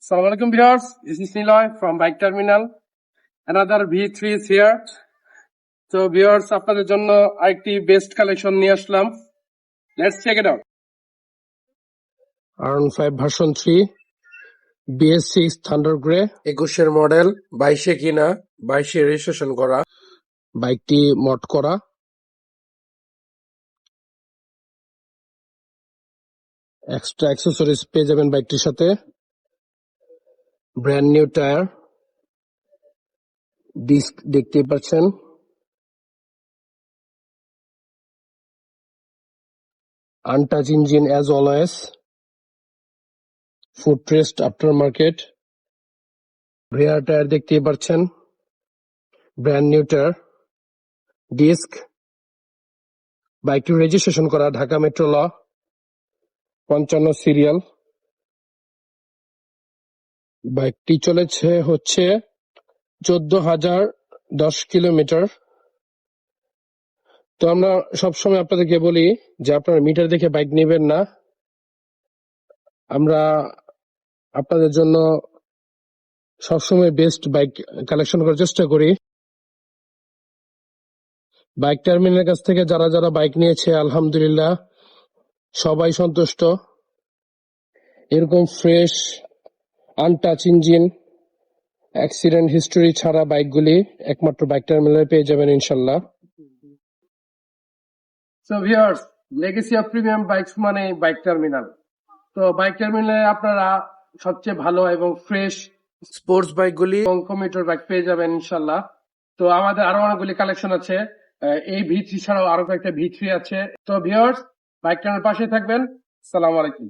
Assalamu alaikum viewers, this is Niloy from Bike Terminal. Another V3 is here. So viewers, আপনাদের জন্য আরেকটি best collection নিয়ে আসলাম. Let's check it out. R15 version 3 BS6 thunder grey 21 model, 22 কিনা, 22 registration করা। বাইকটি mod করা। Extra accessories পেয়ে যাবেন বাইকটির সাথে। ব্র্যান্ড নিউ টায়ার, ডিস্ক দেখতেই পাচ্ছেন। Untouch engine as always. Footrest after market. Rear tyre দেখতেই পাচ্ছেন। Brand new tyre, disc. বাইকটি রেজিস্ট্রেশন করা ঢাকা মেট্রো ল 55 সিরিয়াল। বাইকটি চলেছে হচ্ছে 14,010 কিলোমিটার। তো আমরা সবসময় আপনাদেরকে বলি যে আপনারা মিটার দেখে বাইক নেবেন না। আমরা আপনাদের জন্য সবসময় বেস্ট বাইক কালেকশন করার চেষ্টা করি। বাইক টার্মিনালের কাছ থেকে যারা যারা বাইক নিয়েছে আলহামদুলিল্লাহ সবাই সন্তুষ্ট। এরকম fresh untouch engine, accident history ছাড়া বাইকগুলি একমাত্র বাইক টার্মিনালে পেয়ে যাবেন ইনশাল্লাহ। So viewers, legacy of premium bikes মানে বাইক টার্মিনাল। তো বাইক টার্মিনালে আপনারা সবচেয়ে ভালো এবং ফ্রেশ স্পোর্টস বাইকগুলি এবং কমিউটার বাইক পেয়ে যাবেন ইনশাল্লাহ। তো আমাদের আরো অনেকগুলি কালেকশন আছে, এই V3 ছাড়াও আরো কয়েকটা V3 আছে। তো ভিউয়ার্স, বাইক টার্মিনাল পাশে থাকবেন। আসসালামু আলাইকুম।